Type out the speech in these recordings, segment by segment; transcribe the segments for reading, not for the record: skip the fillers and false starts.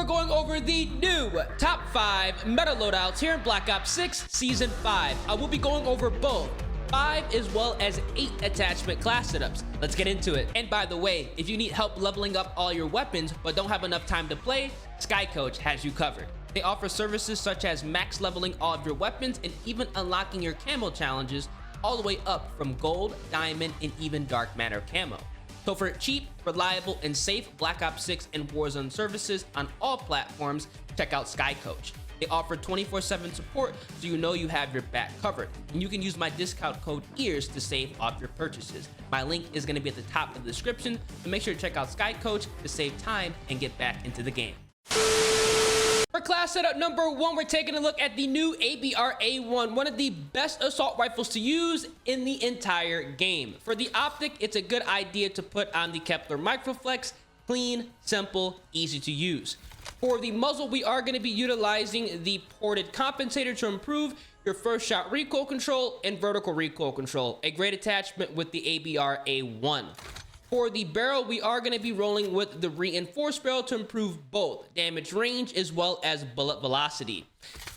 we're going over the new top 5 meta loadouts here in Black Ops 6 Season 5. I will be going over both 5 as well as 8 attachment class setups. Let's get into it. And by the way, if you need help leveling up all your weapons but don't have enough time to play, SkyCoach has you covered. They offer services such as max leveling all of your weapons and even unlocking your camo challenges all the way up from gold, diamond, and even dark matter camo. So for cheap, reliable, and safe Black Ops 6 and Warzone services on all platforms, check out SkyCoach. They offer 24/7 support, so you know you have your back covered. And you can use my discount code EARS to save off your purchases. My link is going to be at the top of the description, so make sure to check out SkyCoach to save time and get back into the game. For class setup number 1, we're taking a look at the new ABR-A1, one of the best assault rifles to use in the entire game. For the optic, it's a good idea to put on the Kepler Microflex. Clean, simple, easy to use. For the muzzle, we are going to be utilizing the ported compensator to improve your first shot recoil control and vertical recoil control. A great attachment with the ABR-A1. For the barrel, we are going to be rolling with the reinforced barrel to improve both damage range as well as bullet velocity.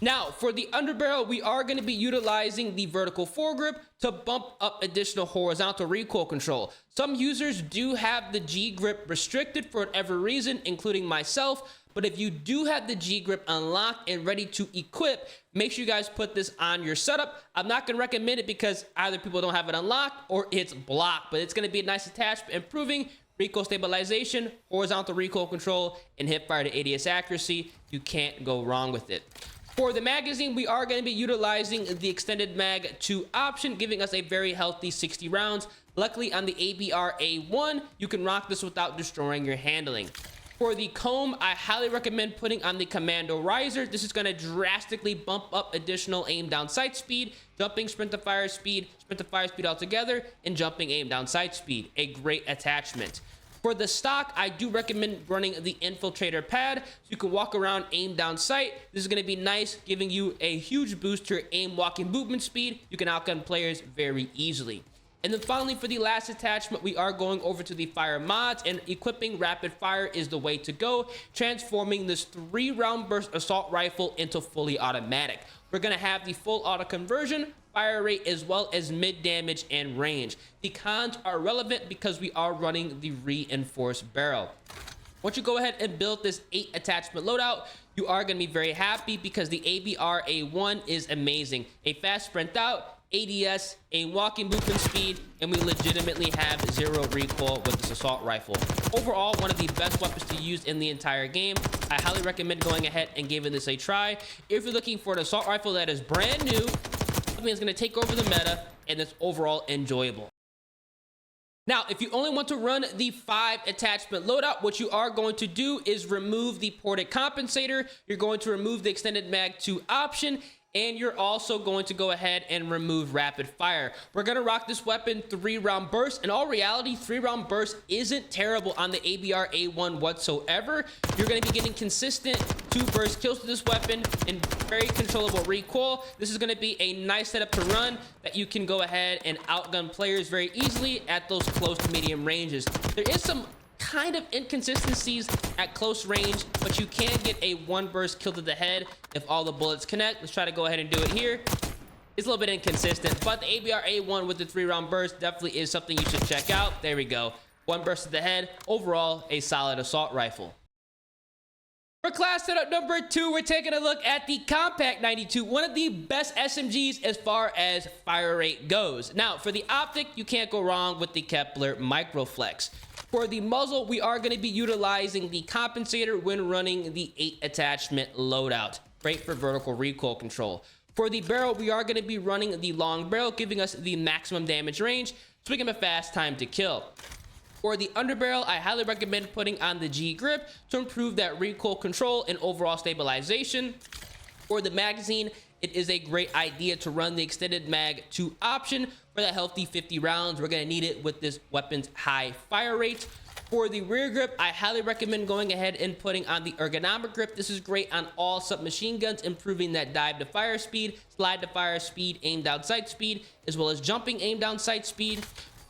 Now, for the underbarrel, we are going to be utilizing the vertical foregrip to bump up additional horizontal recoil control. Some users do have the G grip restricted for whatever reason, including myself. But if you do have the G grip unlocked and ready to equip, make sure you guys put this on your setup. I'm not going to recommend it because either people don't have it unlocked or it's blocked, but it's going to be a nice attachment, improving recoil stabilization, horizontal recoil control, and hip fire to ADS accuracy. You can't go wrong with it. For the magazine, we are going to be utilizing the extended mag 2 option, giving us a very healthy 60 rounds. Luckily, on the ABR-A1, you can rock this without destroying your handling. For the comb, I highly recommend putting on the Commando Riser. This is going to drastically bump up additional aim down sight speed, jumping sprint to fire speed altogether, and jumping aim down sight speed. A great attachment. For the stock, I do recommend running the Infiltrator pad so you can walk around aim down sight. This is going to be nice, giving you a huge boost to your aim walking movement speed. You can outgun players very easily. And then finally, for the last attachment, we are going over to the fire mods, and equipping rapid fire is the way to go, transforming this 3-round burst assault rifle into fully automatic. We're going to have the full auto conversion, fire rate, as well as mid damage and range. The cons are relevant because we are running the reinforced barrel. Once you go ahead and build this 8 attachment loadout, you are going to be very happy because the ABR-A1 is amazing. A fast sprint out, ADS, a walking movement speed, and we legitimately have 0 recoil with this assault rifle. Overall, one of the best weapons to use in the entire game. I highly recommend going ahead and giving this a try. If you're looking for an assault rifle that is brand new, something that's going to take over the meta, and it's overall enjoyable. Now, if you only want to run the 5 attachment loadout, what you are going to do is remove the ported compensator. You're going to remove the extended mag 2 option, and you're also going to go ahead and remove rapid fire. We're going to rock this weapon 3-round burst. In all reality, 3-round burst isn't terrible on the ABR-A1 whatsoever. You're going to be getting consistent 2 burst kills with this weapon and very controllable recoil. This is going to be a nice setup to run that you can go ahead and outgun players very easily at those close to medium ranges. There is some kind of inconsistencies at close range, but you can get a 1 burst kill to the head if all the bullets connect. Let's try to go ahead and do it here. It's a little bit inconsistent, but the ABR-A1 with the 3-round burst definitely is something you should check out. There we go. 1 burst to the head. Overall, a solid assault rifle. For class setup number 2, we're taking a look at the KOMPAKT 92, one of the best SMGs as far as fire rate goes. Now, for the optic, you can't go wrong with the Kepler Microflex. For the muzzle, we are going to be utilizing the compensator when running the 8 attachment loadout. Great for vertical recoil control. For the barrel, we are going to be running the long barrel, giving us the maximum damage range, so we can have a fast time to kill. For the underbarrel, I highly recommend putting on the G grip to improve that recoil control and overall stabilization. For the magazine, it is a great idea to run the extended mag 2 option for that healthy 50 rounds. We're going to need it with this weapon's high fire rate. For the rear grip, I highly recommend going ahead and putting on the ergonomic grip. This is great on all submachine guns, improving that dive to fire speed, slide to fire speed, aim down sight speed, as well as jumping aim down sight speed.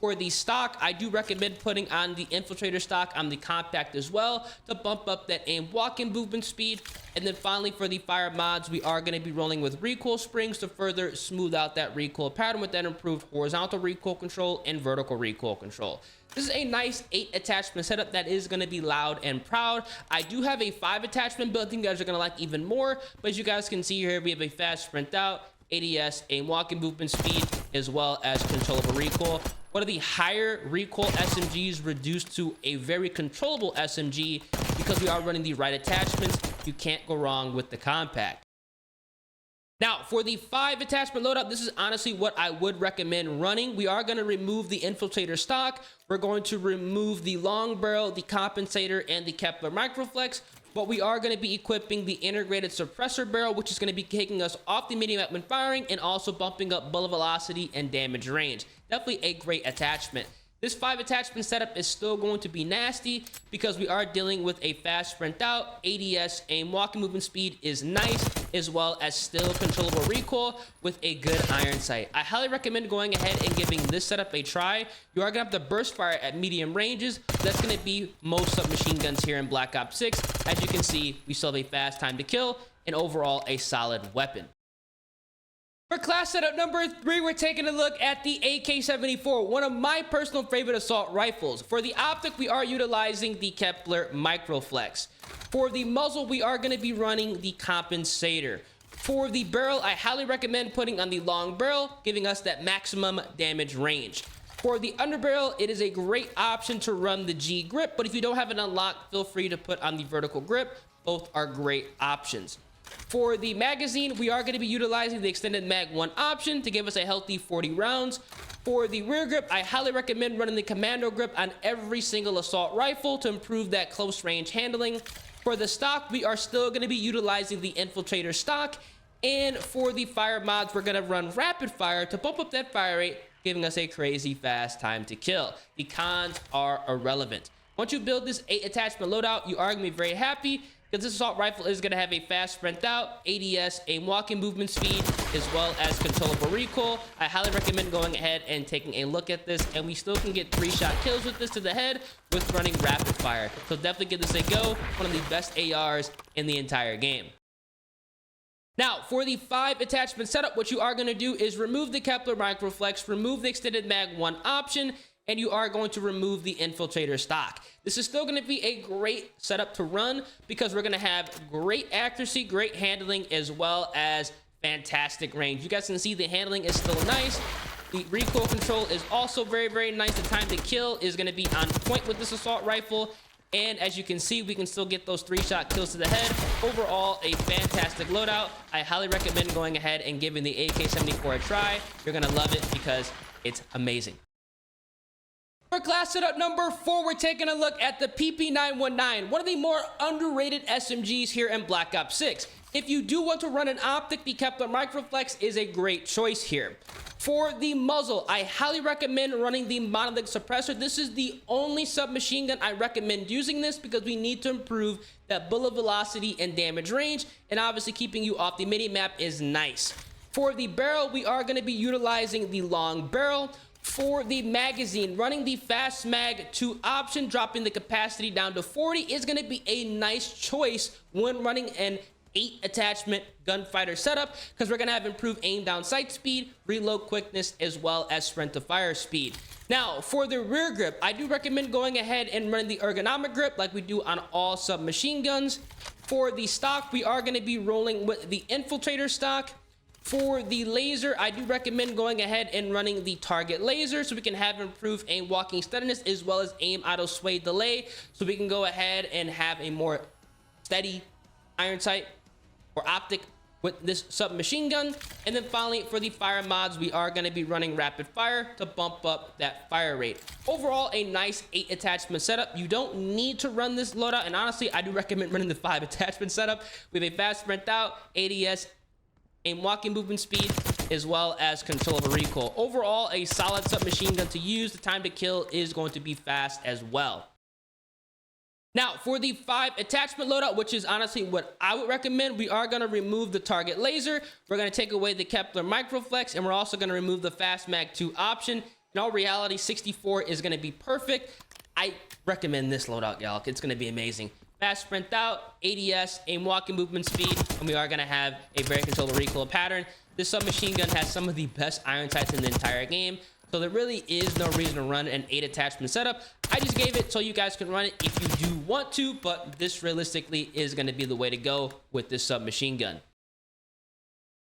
For the stock, I do recommend putting on the infiltrator stock on the KOMPAKT as well to bump up that aim walk-in movement speed. And then finally, for the fire mods, we are going to be rolling with recoil springs to further smooth out that recoil pattern with that improved horizontal recoil control and vertical recoil control. This is a nice 8 attachment setup that is going to be loud and proud. I do have a 5 attachment build I think you guys are going to like even more, but as you guys can see here, we have a fast sprint out, ADS, aim walking movement speed, as well as controllable recoil. One of the higher recoil SMGs reduced to a very controllable SMG because we are running the right attachments. You can't go wrong with the KOMPAKT. Now, for the 5 attachment loadout, this is honestly what I would recommend running. We are going to remove the infiltrator stock. We're going to remove the long barrel, the compensator, and the Kepler microflex. But we are going to be equipping the integrated suppressor barrel, which is going to be taking us off the medium when firing and also bumping up bullet velocity and damage range. Definitely a great attachment. This 5 attachment setup is still going to be nasty because we are dealing with a fast sprint out, ADS, aim walking movement speed is nice, as well as still controllable recoil with a good iron sight. I highly recommend going ahead and giving this setup a try. You are going to have to burst fire at medium ranges. That's going to be most submachine guns here in Black Ops 6. As you can see, we still have a fast time to kill and overall a solid weapon. For class setup number 3, we're taking a look at the AK-74, one of my personal favorite assault rifles. For the optic, we are utilizing the Kepler microflex. For the muzzle, we are going to be running the compensator. For the barrel, I highly recommend putting on the long barrel, giving us that maximum damage range. For the underbarrel, it is a great option to run the G grip, but if you don't have it unlocked, feel free to put on the vertical grip. Both are great options. For the magazine, we are going to be utilizing the extended mag 1 option to give us a healthy 40 rounds. For the rear grip, I highly recommend running the commando grip on every single assault rifle to improve that close range handling. For the stock, we are still going to be utilizing the infiltrator stock. And for the fire mods, we're going to run rapid fire to bump up that fire rate, giving us a crazy fast time to kill. The cons are irrelevant. Once you build this 8 attachment loadout, you are going to be very happy because this assault rifle is going to have a fast sprint out, ADS, aim walking movement speed, as well as controllable recoil. I highly recommend going ahead and taking a look at this, and we still can get 3-shot kills with this to the head with running rapid fire. So definitely give this a go. One of the best ARs in the entire game. Now, for the 5 attachment setup, what you are going to do is remove the Kepler microflex, remove the extended mag 1 option, and you are going to remove the infiltrator stock. This is still going to be a great setup to run because we're going to have great accuracy, great handling, as well as fantastic range. You guys can see the handling is still nice. The recoil control is also very, very nice. The time to kill is going to be on point with this assault rifle. And as you can see, we can still get those 3-shot kills to the head. Overall, a fantastic loadout. I highly recommend going ahead and giving the AK-74 a try. You're going to love it because it's amazing. For class setup number 4, we're taking a look at the PP919, one of the more underrated SMGs here in Black Ops 6. If you do want to run an optic, the Kepler microflex is a great choice here. For the muzzle, I highly recommend running the monolith suppressor. This is the only submachine gun I recommend using this because we need to improve that bullet velocity and damage range, and obviously keeping you off the mini-map is nice. For the barrel, we are going to be utilizing the long barrel. For the magazine, running the fast mag 2 option, dropping the capacity down to 40 is going to be a nice choice when running an 8 attachment gunfighter setup because we're going to have improved aim down sight speed, reload quickness, as well as sprint to fire speed. Now, for the rear grip, I do recommend going ahead and running the ergonomic grip like we do on all submachine guns. For the stock, we are going to be rolling with the infiltrator stock. For the laser, I do recommend going ahead and running the target laser so we can have improved aim walking steadiness as well as aim auto sway delay so we can go ahead and have a more steady iron sight or optic with this submachine gun. And then finally, for the fire mods, we are going to be running rapid fire to bump up that fire rate. Overall, a nice 8 attachment setup. You don't need to run this loadout, and honestly, I do recommend running the 5 attachment setup. We have a fast sprint out, ADS, aim walking movement speed, as well as controllable recoil. Overall, a solid submachine gun to use. The time to kill is going to be fast as well. Now, for the 5 attachment loadout, which is honestly what I would recommend, we are going to remove the target laser. We're going to take away the Kepler microflex, and we're also going to remove the fast mag 2 option. In all reality, 64 is going to be perfect. I recommend this loadout, y'all. It's going to be amazing. Fast sprint out, ADS, aim walking movement speed, and we are going to have a very controllable recoil pattern. This submachine gun has some of the best iron sights in the entire game, so there really is no reason to run an 8 attachment setup. I just gave it so you guys can run it if you do want to, but this realistically is going to be the way to go with this submachine gun.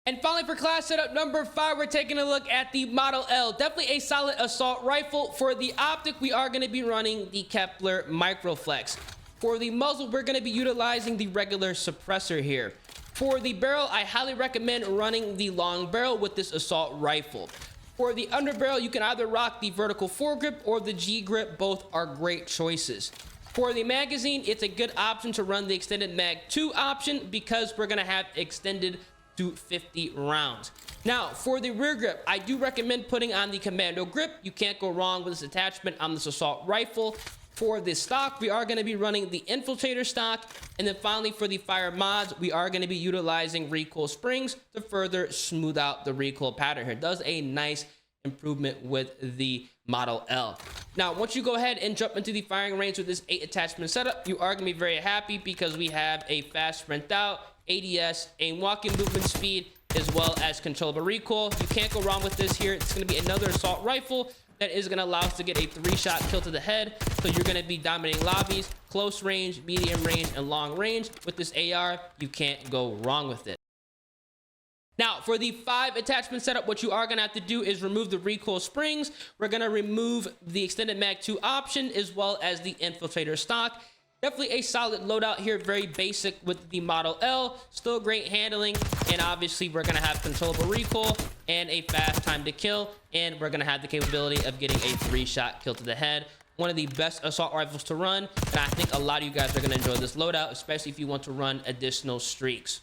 And finally, for class setup number 5, we're taking a look at the Model L. Definitely a solid assault rifle. For the optic, we are going to be running the Kepler Microflex. For the muzzle, we're going to be utilizing the regular suppressor here. For the barrel, I highly recommend running the long barrel with this assault rifle. For the underbarrel, you can either rock the vertical foregrip or the G grip. Both are great choices. For the magazine, it's a good option to run the extended mag 2 option because we're going to have extended to 50 rounds. Now, for the rear grip, I do recommend putting on the commando grip. You can't go wrong with this attachment on this assault rifle. For the stock, we are going to be running the infiltrator stock. And then finally, for the fire mods, we are going to be utilizing recoil springs to further smooth out the recoil pattern here. It does a nice improvement with the Model L. Now, once you go ahead and jump into the firing range with this 8 attachment setup, you are going to be very happy because we have a fast sprint out, ADS, aim walking movement speed, as well as controllable recoil. You can't go wrong with this here. It's going to be another assault rifle that is going to allow us to get a 3-shot kill to the head. So you're going to be dominating lobbies, close range, medium range, and long range. With this AR, you can't go wrong with it. Now, for the 5 attachment setup, what you are going to have to do is remove the recoil springs. We're going to remove the extended mag 2 option, as well as the infiltrator stock. Definitely a solid loadout here, very basic with the Model L, still great handling, and obviously we're going to have controllable recoil and a fast time to kill, and we're going to have the capability of getting a 3-shot kill to the head. One of the best assault rifles to run, and I think a lot of you guys are going to enjoy this loadout, especially if you want to run additional streaks.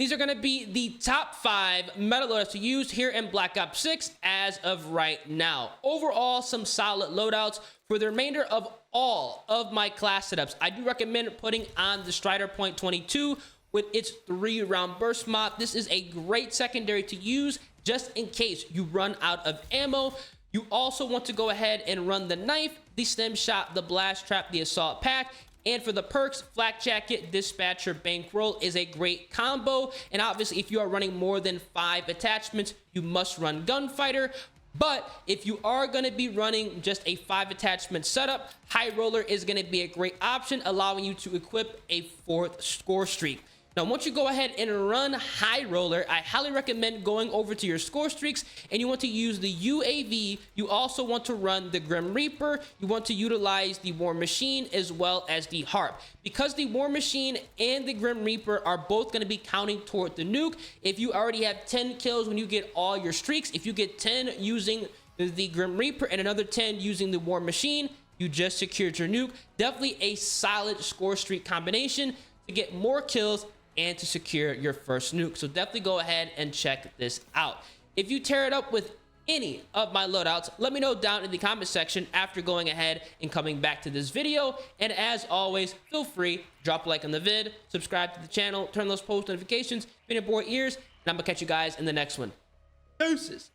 These are going to be the top 5 meta loadouts to use here in Black Ops 6 as of right now. Overall, some solid loadouts. For the remainder of all of my class setups, I do recommend putting on the Strider Point 22 with its 3-round burst mod. This is a great secondary to use just in case you run out of ammo. You also want to go ahead and run the knife, the stem shot, the blast trap, the assault pack. And for the perks, flak jacket, dispatcher, bankroll is a great combo. And obviously, if you are running more than 5 attachments, you must run gunfighter. But if you are going to be running just a 5 attachment setup, high roller is going to be a great option, allowing you to equip a 4th score streak. Now, once you go ahead and run high roller, I highly recommend going over to your score streaks, and you want to use the UAV. You also want to run the Grim Reaper. You want to utilize the War Machine as well as the Harp. Because the War Machine and the Grim Reaper are both going to be counting toward the nuke, if you already have 10 kills when you get all your streaks, if you get 10 using the Grim Reaper and another 10 using the War Machine, you just secured your nuke. Definitely a solid score streak combination to get more kills and to secure your first nuke. So definitely go ahead and check this out. If you tear it up with any of my loadouts, let me know down in the comment section after going ahead and coming back to this video. And as always, feel free, drop a like on the vid, subscribe to the channel, turn those post notifications, been your boy Ears, and I'm gonna catch you guys in the next one. Deuces.